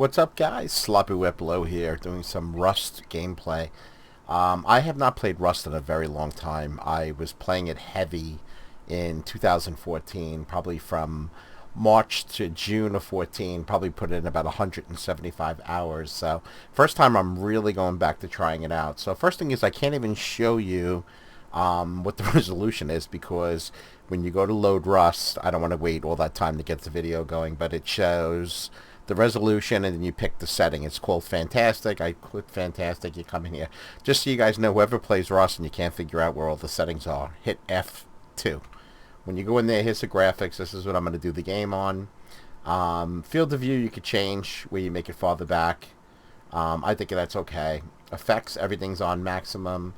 What's up, guys? Sloppy Whip Low here, doing some Rust gameplay. I have not played Rust in a very long time. I was playing it heavy in 2014, probably from March to June of 14, probably put in about 175 hours. So, first time I'm really going back to trying it out. So, first thing is I can't even show you what the resolution is because when you go to load Rust, I don't want to wait all that time to get the video going, but it shows the resolution and then you pick the setting. It's called Fantastic. I click Fantastic, you come in here. Just so you guys know, whoever plays Rust and you can't figure out where all the settings are, hit F2. When you go in there, here's the graphics. This is what I'm going to do the game on. Field of view you could change where you make it farther back. I think that's okay. Effects, everything's on maximum.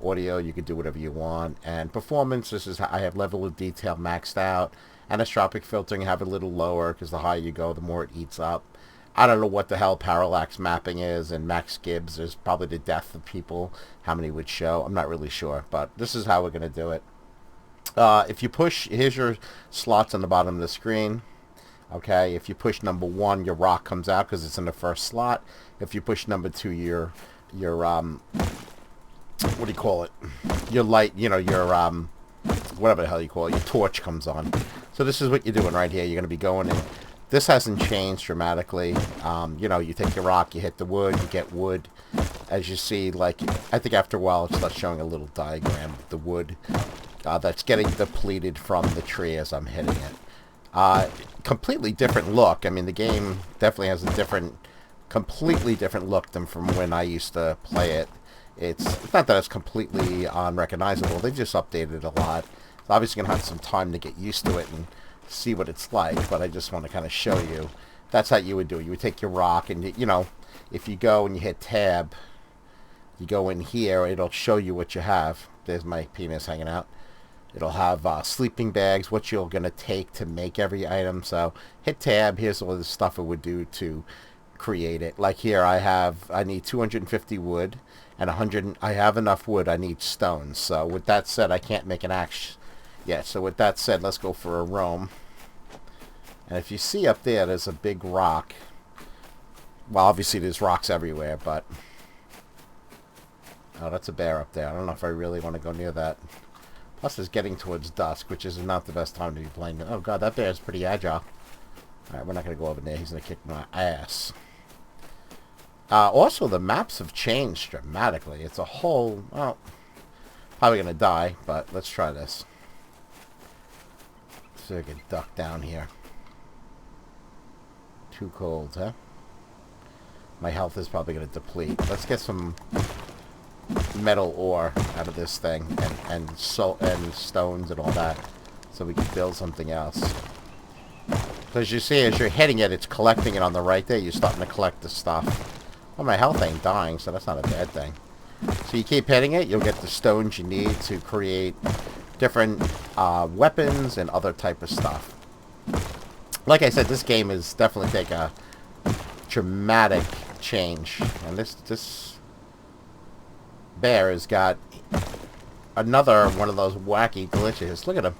Audio, you could do whatever you want. And performance, this is how I have level of detail maxed out. Anisotropic filtering, have it a little lower because the higher you go, the more it eats up. I don't know what the hell parallax mapping is, and max Gibbs is probably the death of people. How many would show? I'm not really sure, but this is how we're going to do it. If you push, here's your slots on the bottom of the screen. Okay, if you push number 1, your rock comes out because it's in the first slot. If you push number 2, your what do you call it? Your light, your whatever the hell you call it, your torch comes on. So this is what you're doing right here. You're going to be going in. This hasn't changed dramatically. You take your rock, you hit the wood, you get wood. As you see, like, I think after a while it starts showing a little diagram of the wood that's getting depleted from the tree as I'm hitting it. Completely different look. I mean, the game definitely has a completely different look than from when I used to play it. It's not that it's completely unrecognizable. They just updated a lot. It's obviously going to have some time to get used to it and see what it's like, but I just want to kind of show you. That's how you would do it. You would take your rock and, if you go and you hit tab, you go in here, it'll show you what you have. There's my penis hanging out. It'll have sleeping bags, what you're going to take to make every item. So hit tab. Here's all the stuff it would do to create it. Like here, I need 250 wood and 100. I have enough wood. I need stones. So with that said, I can't make an axe yet. So with that said, let's go for a roam. And if you see up there, there's a big rock. Well, obviously there's rocks everywhere, but oh, that's a bear up there. I don't know if I really want to go near that. Plus, it's getting towards dusk, which is not the best time to be playing. Oh god, that bear is pretty agile. Alright, we're not going to go over there. He's going to kick my ass. Also, the maps have changed dramatically. It's a whole... Well, probably going to die, but let's try this. So I can duck down here. Too cold, huh? My health is probably going to deplete. Let's get some metal ore out of this thing. And stones and all that. So we can build something else. As you see, as you're hitting it, it's collecting it on the right there. You're starting to collect the stuff. Well, my health ain't dying, so that's not a bad thing. So you keep hitting it, you'll get the stones you need to create different weapons and other type of stuff. Like I said, this game is definitely take a dramatic change. And this bear has got another one of those wacky glitches. Look at him.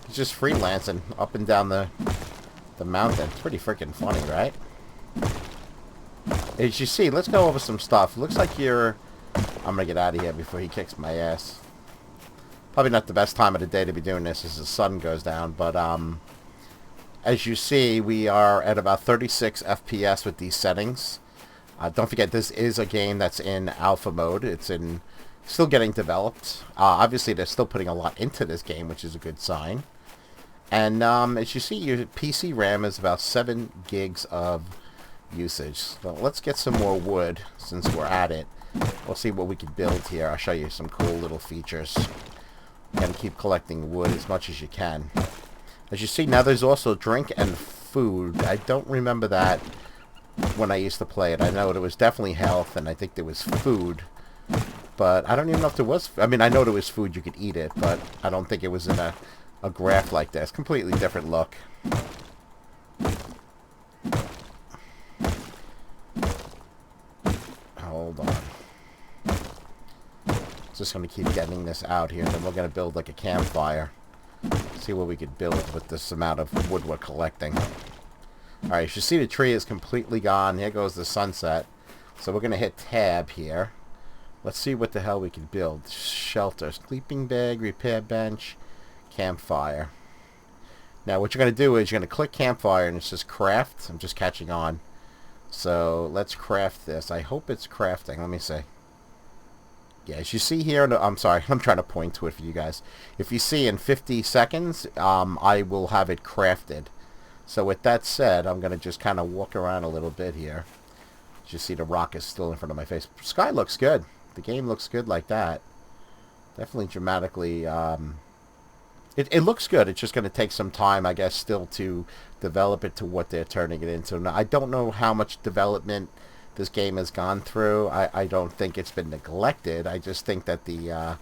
He's just freelancing up and down the mountain. It's pretty freaking funny, right? As you see, let's go over some stuff. Looks like you're... I'm gonna get out of here before he kicks my ass. Probably not the best time of the day to be doing this as the sun goes down, but as you see, we are at about 36 FPS with these settings. Don't forget, this is a game that's in alpha mode. It's still getting developed. Obviously, they're still putting a lot into this game, which is a good sign. And as you see, your PC RAM is about 7 gigs of usage. So let's get some more wood since we're at it. We'll see what we can build here. I'll show you some cool little features. You gotta keep collecting wood as much as you can. As you see, now there's also drink and food. I don't remember that when I used to play it. I know there was definitely health, and I think there was food. But I don't even know if there was... I mean, I know there was food, you could eat it, but I don't think it was in a graph like this. Completely different look. Hold on. Just going to keep getting this out here, and then we're going to build like a campfire. See what we could build with this amount of wood we're collecting. Alright, you see the tree is completely gone. Here goes the sunset. So we're going to hit tab here. Let's see what the hell we can build. Shelter, sleeping bag, repair bench, campfire. Now what you're going to do is you're going to click campfire and it says craft. I'm just catching on. So let's craft this. I hope it's crafting. Let me see. Yeah, as you see here, no, I'm sorry, I'm trying to point to it for you guys. If you see in 50 seconds, I will have it crafted. So with that said, I'm going to just kind of walk around a little bit here. As you see, the rock is still in front of my face. Sky looks good. The game looks good like that. Definitely dramatically. It looks good. It's just going to take some time, I guess, still to develop it to what they're turning it into. Now, I don't know how much development this game has gone through. I don't think it's been neglected. I just think that the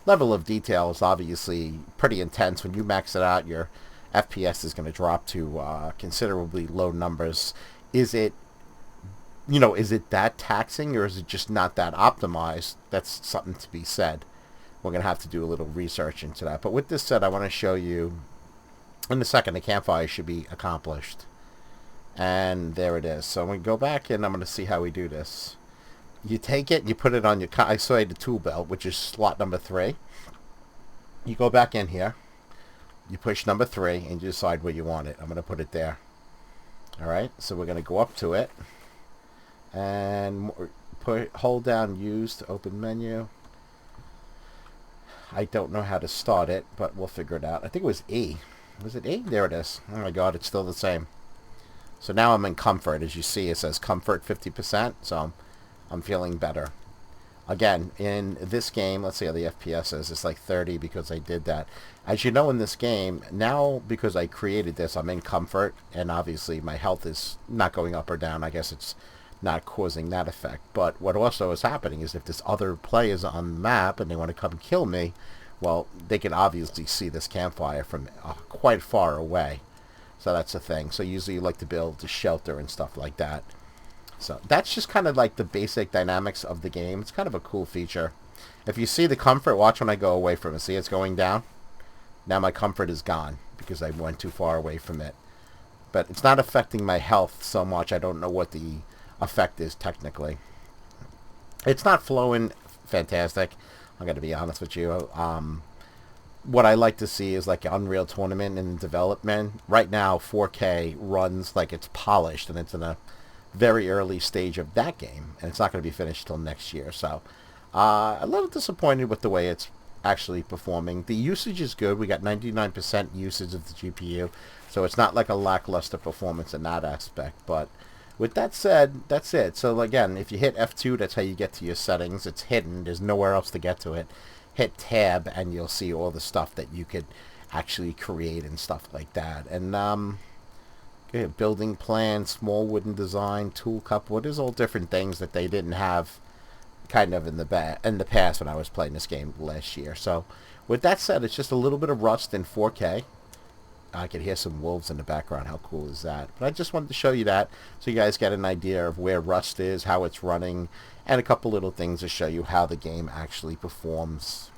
level of detail is obviously pretty intense. When you max it out, your FPS is going to drop to considerably low numbers. Is it that taxing, or is it just not that optimized? That's something to be said. We're going to have to do a little research into that. But with this said, I want to show you, in a second, the campfire should be accomplished. And there it is. So we go back and I'm going to see how we do this. You take it, you put it on your, I saw the tool belt, which is slot number 3. You go back in here. You push number 3 and you decide where you want it. I'm going to put it there. Alright, so we're going to go up to it. And hold down use to open menu. I don't know how to start it, but we'll figure it out. I think it was E. Was it E? There it is. Oh my god, it's still the same. So now I'm in comfort. As you see, it says comfort 50%, so I'm feeling better. Again, in this game, let's see how the FPS is. It's like 30 because I did that. As you know, in this game, now because I created this, I'm in comfort, and obviously my health is not going up or down. I guess it's not causing that effect. But what also is happening is if there's other players on the map and they want to come kill me, well, they can obviously see this campfire from quite far away. So that's the thing. So usually you like to build a shelter and stuff like that. So that's just kind of like the basic dynamics of the game. It's kind of a cool feature. If you see the comfort, watch when I go away from it. See, it's going down? Now my comfort is gone because I went too far away from it. But it's not affecting my health so much. I don't know what the effect is technically. It's not flowing fantastic. I'm going to be honest with you. What I like to see is like an Unreal Tournament in development. Right now, 4K runs like it's polished, and it's in a very early stage of that game, and it's not going to be finished till next year. So, a little disappointed with the way it's actually performing. The usage is good. We got 99% usage of the GPU, so it's not like a lackluster performance in that aspect. But with that said, that's it. So again, if you hit F2, that's how you get to your settings. It's hidden. There's nowhere else to get to it. Hit tab and you'll see all the stuff that you could actually create and stuff like that. And building plan, small wooden design, tool cupboard. There's all different things that they didn't have kind of in the past when I was playing this game last year. So with that said, it's just a little bit of Rust in 4K. I could hear some wolves in the background. How cool is that? But I just wanted to show you that so you guys get an idea of where Rust is, how it's running, and a couple little things to show you how the game actually performs.